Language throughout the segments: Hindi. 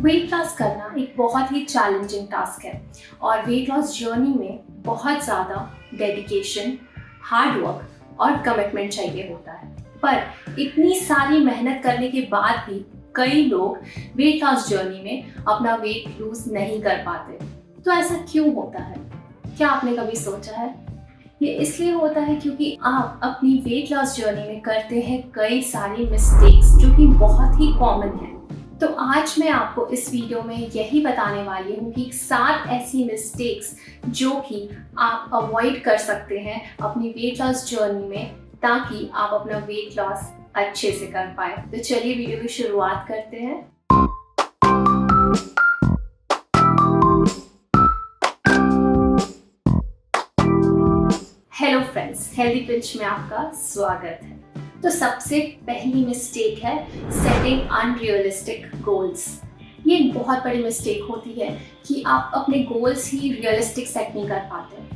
वेट लॉस करना एक बहुत ही चैलेंजिंग टास्क है और वेट लॉस जर्नी में बहुत ज़्यादा डेडिकेशन, हार्ड वर्क और कमिटमेंट चाहिए होता है। पर इतनी सारी मेहनत करने के बाद भी कई लोग वेट लॉस जर्नी में अपना वेट लूज नहीं कर पाते। तो ऐसा क्यों होता है? क्या आपने कभी सोचा है? ये इसलिए होता है क्योंकि आप अपनी वेट लॉस जर्नी में करते हैं कई सारी मिस्टेक्स जो कि बहुत ही कॉमन है। तो आज मैं आपको इस वीडियो में यही बताने वाली हूँ कि 7 ऐसी मिस्टेक्स जो कि आप अवॉइड कर सकते हैं अपनी वेट लॉस जर्नी में, ताकि आप अपना वेट लॉस अच्छे से कर पाए। तो चलिए वीडियो की शुरुआत करते हैं। हेलो फ्रेंड्स, हेल्दी पिंच में आपका स्वागत है। तो सबसे पहली मिस्टेक है सेटिंग अनरियलिस्टिक गोल्स। ये एक बहुत बड़ी मिस्टेक होती है कि आप अपने गोल्स ही रियलिस्टिक सेट नहीं कर पाते,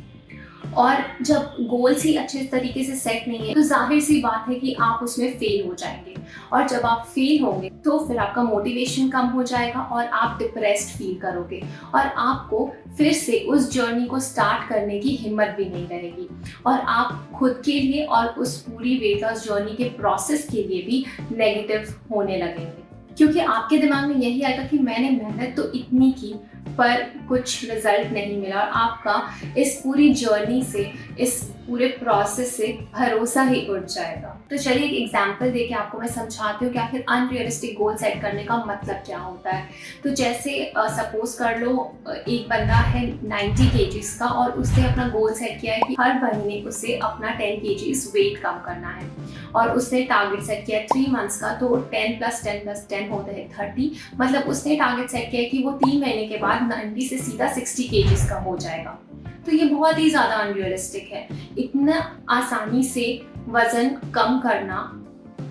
और जब गोल्स ही अच्छे तरीके से सेट नहीं है तो जाहिर सी बात है कि आप उसमें फेल हो जाएंगे, और जब आप फेल होंगे तो फिर आपका मोटिवेशन कम हो जाएगा और आप डिप्रेस्ड फील करोगे और आपको फिर से उस जर्नी को स्टार्ट करने की हिम्मत भी नहीं रहेगी, और आप खुद के लिए और उस पूरी वेट लॉस जर्नी के प्रोसेस के लिए भी नेगेटिव होने लगेंगे, क्योंकि आपके दिमाग में यही आएगा कि मैंने मेहनत तो इतनी की पर कुछ रिजल्ट नहीं मिला, और आपका इस पूरी जर्नी से, इस पूरे प्रोसेस से भरोसा ही उठ जाएगा। तो चलिए एक एग्जांपल देके आपको मैं समझाती हूँ कि आखिर अनरियलिस्टिक गोल सेट करने का मतलब क्या होता है। तो जैसे सपोज कर लो एक बंदा है 90 kgs का और उसने अपना गोल सेट किया है कि हर महीने उसे अपना 10 kgs वेट कम करना है, और उसने टारगेट सेट किया 3 मंथ्स का, तो 10 + 10 + 10 होता है 30। मतलब उसने टारगेट सेट किया है कि वो 3 महीने के बाद 90 से सीधा 60 kgs का हो जाएगा। तो ये बहुत ही ज़्यादा अनरियलिस्टिक है। इतना आसानी से वजन कम करना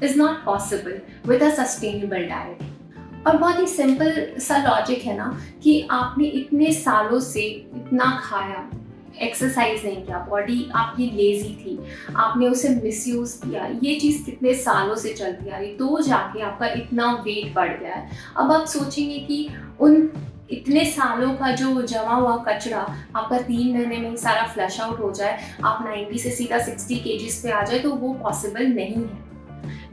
is not possible with a sustainable diet. और बहुत ही सिंपल सा लॉजिक है ना कि आपने इतने सालों से इतना खाया, एक्सरसाइज नहीं किया, बॉडी आपकी लेजी थी, आपने उसे मिसयूज किया, ये चीज़ कितने सालों से चलती आ रही, तो जाके आपका इतना वेट बढ़ गया है। अब आप सोचेंगे कि उन इतने सालों का जो जमा हुआ कचरा आपका 3 महीने में ही सारा फ्लश आउट हो जाए, आप 90 से सीधा 60 kgs पे आ जाए, तो वो पॉसिबल नहीं है।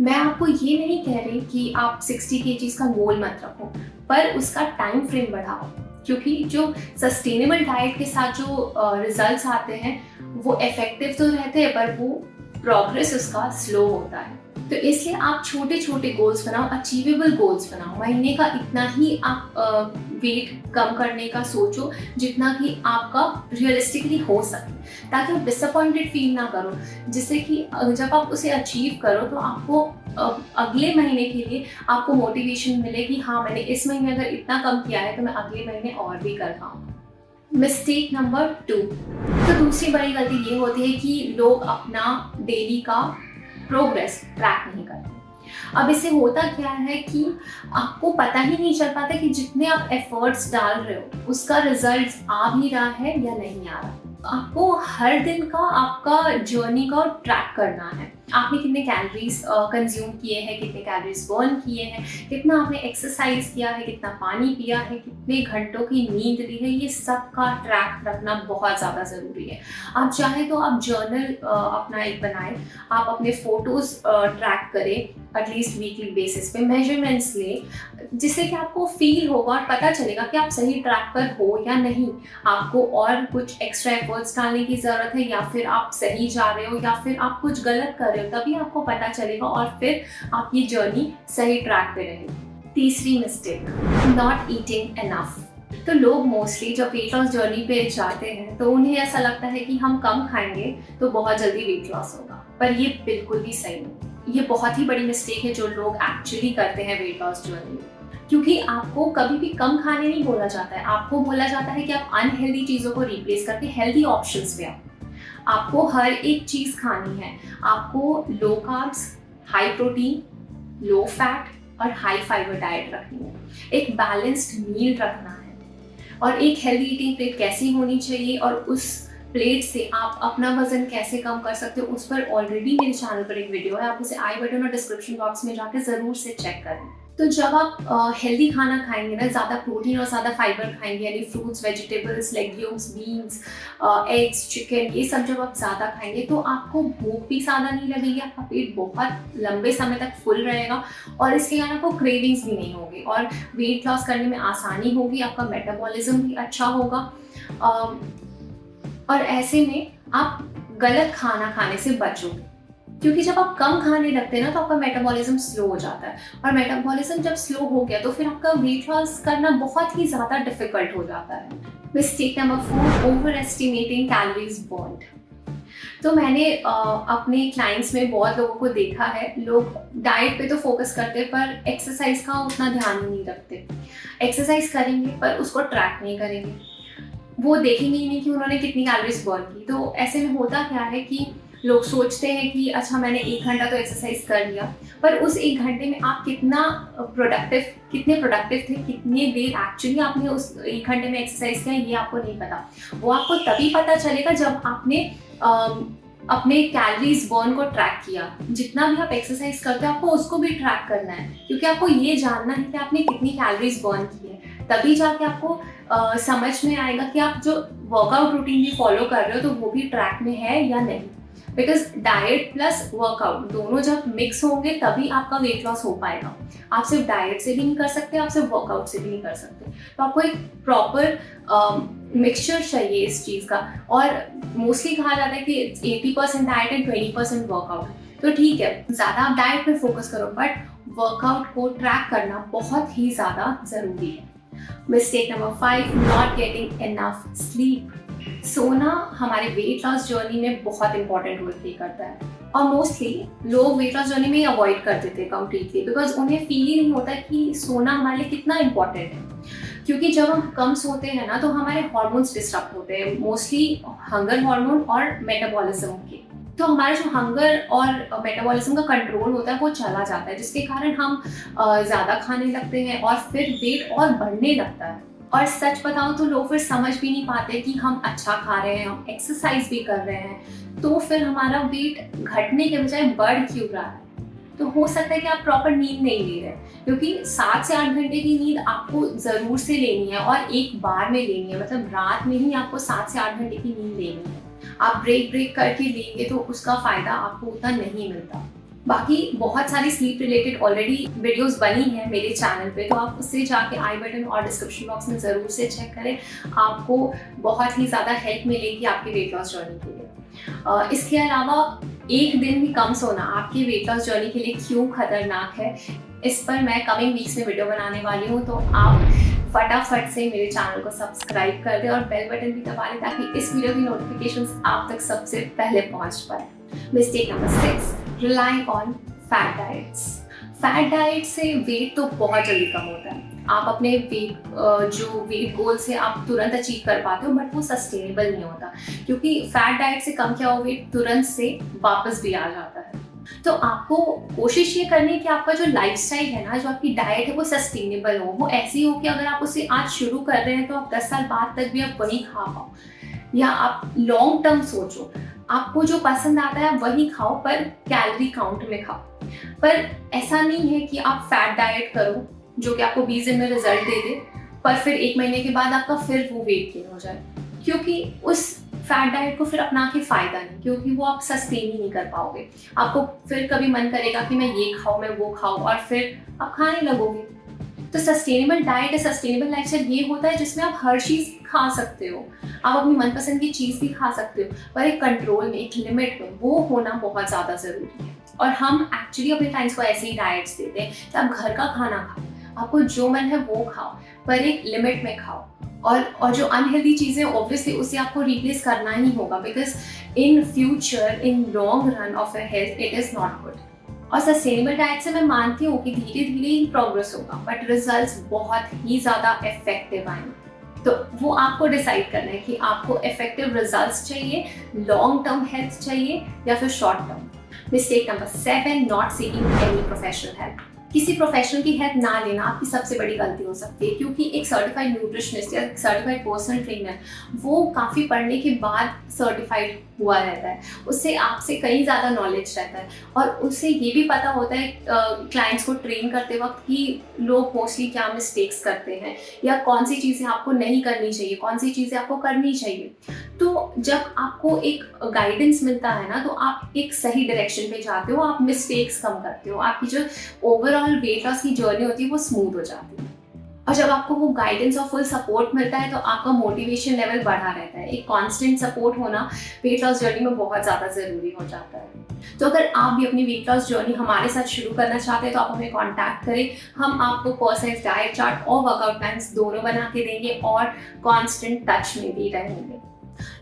मैं आपको ये नहीं कह रही कि आप 60 kgs का गोल मत रखो, पर उसका टाइम फ्रेम बढ़ाओ, क्योंकि जो सस्टेनेबल डाइट के साथ जो रिजल्ट्स आते हैं वो इफेक्टिव तो रहते हैं, पर वो प्रोग्रेस उसका स्लो होता है। तो इसलिए आप छोटे छोटे गोल्स बनाओ, अचीवेबल गोल्स बनाओ। महीने का इतना ही आप वेट कम करने का सोचो जितना कि आपका रियलिस्टिकली हो सके, ताकि आप डिसअपॉइंटेड फील ना करो, जिससे कि जब आप उसे अचीव करो तो आपको अगले महीने के लिए आपको मोटिवेशन मिले कि हाँ, मैंने इस महीने अगर इतना कम किया है तो मैं अगले महीने और भी कर पाऊँगा। Mistake number 2। तो दूसरी बड़ी गलती ये होती है कि लोग अपना डेली का प्रोग्रेस ट्रैक नहीं करते। अब इससे होता क्या है कि आपको पता ही नहीं चल पाता कि जितने आप एफर्ट्स डाल रहे हो उसका रिजल्ट आ भी रहा है या नहीं आ रहा। आपको हर दिन का आपका जर्नी का ट्रैक करना है। आपने कितने कैलोरीज कंज्यूम किए हैं, कितने कैलोरीज बर्न किए हैं, कितना आपने एक्सरसाइज किया है, कितना पानी पिया है, कितने घंटों की नींद ली है, ये सब का ट्रैक रखना बहुत ज़्यादा ज़रूरी है। आप चाहे तो आप जर्नल अपना एक बनाएं, आप अपने फोटोज़ ट्रैक करें एटलीस्ट वीकली बेसिस पे, मेजरमेंट्स लें, जिससे कि आपको फील होगा और पता चलेगा कि आप सही ट्रैक पर हो या नहीं, आपको और कुछ एक्स्ट्रा एफर्ट्स डालने की ज़रूरत है, या फिर आप सही जा रहे हो, या फिर आप कुछ गलत कर रहे हो, तभी आपको पता चलेगा और फिर आपकी जर्नी सही ट्रैक पे रहेगी। तीसरी मिस्टेक, नॉट ईटिंग इनफ। तो लोग मोस्टली जब वेट लॉस जर्नी पे जाते हैं तो उन्हें ऐसा लगता है कि हम कम खाएंगे तो बहुत जल्दी वेट लॉस होगा, पर ये बिल्कुल भी सही नहीं। ये बहुत ही बड़ी मिस्टेक है जो लोग एक्चुअली करते हैं वेट लॉस जर्नी में, क्योंकि आपको कभी भी कम खाने नहीं बोला जाता है। आपको बोला जाता है कि आप अनहेल्दी चीज़ों को रिप्लेस करके हेल्दी ऑप्शंस पे आओ। आपको हर एक चीज़ खानी है। आपको low carbs, high protein, low fat और हाई फाइबर डाइट रखनी है। एक बैलेंस्ड मील रखना है, और एक हेल्दी ईटिंग प्लेट कैसी होनी चाहिए और उस प्लेट से आप अपना वजन कैसे कम कर सकते हो, उस पर ऑलरेडी मेरे चैनल पर एक वीडियो है, आप उसे आई बटन और डिस्क्रिप्शन बॉक्स में जाकर ज़रूर से चेक करें। तो जब आप हेल्दी खाना खाएंगे ना, ज़्यादा प्रोटीन और ज़्यादा फाइबर खाएंगे, यानी fruits, vegetables, legumes, beans, eggs, chicken, ये सब जब आप ज़्यादा खाएंगे तो आपको भूख भी ज़्यादा नहीं लगेगी, आपका पेट बहुत लंबे समय तक फुल रहेगा और इसके कारण आपको क्रेविंग्स भी नहीं होगी और वेट लॉस करने में आसानी होगी, आपका मेटाबॉलिज्म भी अच्छा होगा। और ऐसे में आप गलत खाना खाने से बचोगे, क्योंकि जब आप कम खाने लगते हैं ना तो आपका मेटाबॉलिज्म स्लो हो जाता है और मेटाबॉलिज्म जब स्लो हो गया तो फिर आपका वेट लॉस करना बहुत ही ज़्यादा डिफिकल्ट हो जाता है। Mistake number 4, over estimating calories burned. तो मैंने अपने क्लाइंट्स में बहुत लोगों को देखा है, लोग डाइट पे तो फोकस करते हैं पर एक्सरसाइज का उतना ध्यान नहीं रखते। एक्सरसाइज करेंगे पर उसको ट्रैक नहीं करेंगे, वो देखेंगे ही नहीं कि उन्होंने कितनी कैलोरीज बर्न की। तो ऐसे में होता क्या है कि लोग सोचते हैं कि अच्छा मैंने 1 घंटा तो एक्सरसाइज कर लिया, पर उस 1 घंटे में आप कितने प्रोडक्टिव थे, कितने देर एक्चुअली आपने उस 1 घंटे में एक्सरसाइज किया, ये आपको नहीं पता। वो आपको तभी पता चलेगा जब आपने अपने कैलोरीज बर्न को ट्रैक किया। जितना भी आप एक्सरसाइज करते हो आपको उसको भी ट्रैक करना है, क्योंकि आपको ये जानना है कि आपने कितनी कैलोरीज बर्न की है, तभी जाके आपको समझ में आएगा कि आप जो वर्कआउट रूटीन भी फॉलो कर रहे हो तो वो भी ट्रैक में है या नहीं। बिकॉज डाइट प्लस वर्कआउट दोनों जब मिक्स होंगे तभी आपका वेट लॉस हो पाएगा। आप सिर्फ डाइट से भी नहीं कर सकते, आप सिर्फ वर्कआउट से भी नहीं कर सकते। तो आपको एक प्रॉपर मिक्सचर चाहिए इस चीज़ का। और मोस्टली कहा जाता है कि 80% डाइट एंड 20% वर्कआउट। तो ठीक है, ज़्यादा आप डाइट पे फोकस करो, बट वर्कआउट को ट्रैक करना बहुत ही ज़्यादा ज़रूरी है। Mistake number 5, not getting enough sleep. सोना हमारे वेट लॉस जर्नी में बहुत इंपॉर्टेंट रोल प्ले करता है और मोस्टली लोग वेट लॉस जर्नी में अवॉइड कर देते हैं कम्प्लीटली, बिकॉज उन्हें फील ही नहीं होता कि सोना हमारे लिए कितना इंपॉर्टेंट है। क्योंकि जब हम कम सोते हैं ना तो हमारे हार्मोन्स डिस्टर्ब होते हैं, मोस्टली हंगर हार्मोन और मेटाबॉलिज्म के। तो हमारा जो हंगर और मेटाबॉलिज्म का कंट्रोल होता है वो चला जाता है, जिसके कारण हम ज़्यादा खाने लगते हैं और फिर वेट और बढ़ने लगता है। और सच बताओ तो लोग फिर समझ भी नहीं पाते कि हम अच्छा खा रहे हैं, हम एक्सरसाइज भी कर रहे हैं, तो फिर हमारा वेट घटने के बजाय बढ़ क्यों रहा है। तो हो सकता है कि आप प्रॉपर नींद नहीं ले रहे, क्योंकि 7 से 8 घंटे की नींद आपको ज़रूर से लेनी है और एक बार में लेनी है, मतलब रात में ही आपको 7 से 8 घंटे की नींद लेनी है। आप ब्रेक करके लेंगे तो उसका फ़ायदा आपको उतना नहीं मिलता। बाकी बहुत सारी स्लीप रिलेटेड ऑलरेडी वीडियोस बनी हैं मेरे चैनल पे, तो आप उससे जाके आई बटन और डिस्क्रिप्शन बॉक्स में ज़रूर से चेक करें, आपको बहुत ही ज़्यादा हेल्प मिलेगी आपके वेट लॉस जर्नी के लिए। इसके अलावा एक दिन भी कम सोना आपकी वेट लॉस जर्नी के लिए क्यों खतरनाक है, इस पर मैं कमिंग वीक्स में वीडियो बनाने वाली हूँ। तो आप फटाफट से मेरे चैनल को सब्सक्राइब कर दें और बेल बटन भी दबा लें ताकि इस वीडियो की नोटिफिकेशंस आप तक सबसे पहले पहुँच पाए। Mistake number 6, relying on fat diets. Fat diet से वेट तो बहुत जल्दी कम होता है, आप अपने जो वेट गोल से आप तुरंत अचीव कर पाते हो, बट वो सस्टेनेबल नहीं होता, क्योंकि फैट डाइट से कम किया हुआ वेट तुरंत से वापस भी आ जाता है। तो आपको कोशिश ये करनी है कि आपका जो लाइफस्टाइल है ना, जो आपकी डाइट है वो सस्टेनेबल हो, वो ऐसी हो कि अगर आप उसे आज शुरू कर रहे हैं तो आप 10 साल बाद तक भी आप वही खा पाओ, या आप लॉन्ग टर्म सोचो, आपको जो पसंद आता है वही खाओ पर कैलोरी काउंट में खाओ। पर ऐसा नहीं है कि आप फैट डाइट करो जो कि आपको 20 दिन में रिजल्ट दे दे, पर फिर 1 महीने के बाद आपका फिर वो वेट गेन हो जाए, क्योंकि उस फैट डाइट को फिर अपना के फायदा नहीं, क्योंकि वो आप सस्टेन ही नहीं कर पाओगे। आपको फिर कभी मन करेगा कि मैं ये खाऊं, मैं वो खाऊं, और फिर आप खाने लगोगे। तो सस्टेनेबल डाइट, सस्टेनेबल लाइफस्टाइल ये होता है जिसमें आप हर चीज़ खा सकते हो, आप अपनी मनपसंद की चीज़ भी खा सकते हो, पर एक कंट्रोल में, एक लिमिट में, वो होना बहुत ज़्यादा ज़रूरी है। और हम एक्चुअली अपने क्लाइंट्स को ऐसे ही डाइट्स देते हैं कि आप घर का खाना खाओ, आपको जो मन है वो खाओ, पर एक लिमिट में खाओ। और जो अनहेल्दी चीज़ें ऑब्वियसली उसे आपको रिप्लेस करना ही होगा, because in future, in long run of your health it is not good. और सस्टेनेबल डाइट से मैं मानती हूँ कि धीरे धीरे ही प्रोग्रेस होगा, बट रिजल्ट्स बहुत ही ज़्यादा इफेक्टिव आएंगे। तो वो आपको डिसाइड करना है कि आपको इफेक्टिव रिजल्ट्स चाहिए, लॉन्ग टर्म हेल्थ चाहिए, या फिर short term. Mistake number 7, not seeking any professional help. किसी प्रोफेशनल की हेल्प ना लेना आपकी सबसे बड़ी गलती हो सकती है, क्योंकि एक सर्टिफाइड न्यूट्रिशनिस्ट या सर्टिफाइड पर्सनल ट्रेनर वो काफ़ी पढ़ने के बाद सर्टिफाइड हुआ रहता है, उससे आपसे कहीं ज़्यादा नॉलेज रहता है और उससे ये भी पता होता है क्लाइंट्स को ट्रेन करते वक्त कि लोग मोस्टली क्या मिस्टेक्स करते हैं या कौन सी चीज़ें आपको नहीं करनी चाहिए, कौन सी चीज़ें आपको करनी चाहिए। तो जब आपको एक गाइडेंस मिलता है ना, तो आप एक सही डायरेक्शन पे जाते हो, आप मिस्टेक्स कम करते हो, आपकी जो ओवरऑल वेट लॉस की जर्नी होती है वो स्मूथ हो जाती है। और जब आपको वो गाइडेंस और फुल सपोर्ट मिलता है तो आपका मोटिवेशन लेवल बढ़ा रहता है। एक कांस्टेंट सपोर्ट होना वेट लॉस जर्नी में बहुत ज़्यादा ज़रूरी हो जाता है। तो अगर आप भी अपनी वेट लॉस जर्नी हमारे साथ शुरू करना चाहते हैं तो आप हमें कांटेक्ट करें। हम आपको पर्सनलाइज्ड डाइट चार्ट और वर्कआउट प्लान्स दोनों बना के देंगे और कांस्टेंट टच में भी रहेंगे।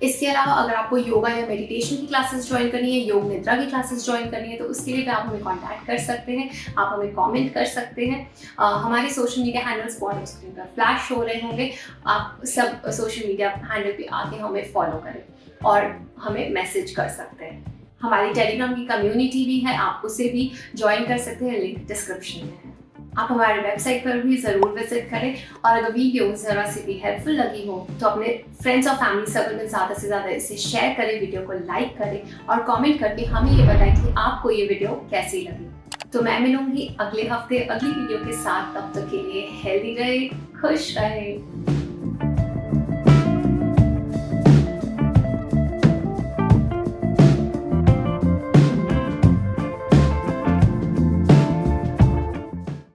इसके अलावा अगर आपको योगा या मेडिटेशन की क्लासेस ज्वाइन करनी है, योग निद्रा की क्लासेस ज्वाइन करनी है, तो उसके लिए भी आप हमें कांटेक्ट कर सकते हैं, आप हमें कमेंट कर सकते हैं। हमारे social media handles bottom screen पर फ्लैश हो रहे होंगे, आप सब सोशल मीडिया हैंडल पे आके हमें फॉलो करें और हमें मैसेज कर सकते हैं। हमारी टेलीग्राम की कम्युनिटी भी है, आप उसे भी ज्वाइन कर सकते हैं, लिंक डिस्क्रिप्शन में है। आप हमारे वेबसाइट पर भी ज़रूर विजिट करें और अगर वीडियो ज़रा सी भी हेल्पफुल लगी हो तो अपने फ्रेंड्स और फैमिली सर्कल में ज़्यादा से ज़्यादा इसे शेयर करें, वीडियो को लाइक करें और कमेंट करके हमें ये बताएं कि आपको ये वीडियो कैसी लगी। तो मैं मिलूंगी अगले हफ्ते अगली वीडियो के साथ, तब तक के लिए हेल्दी रहे, खुश रहे।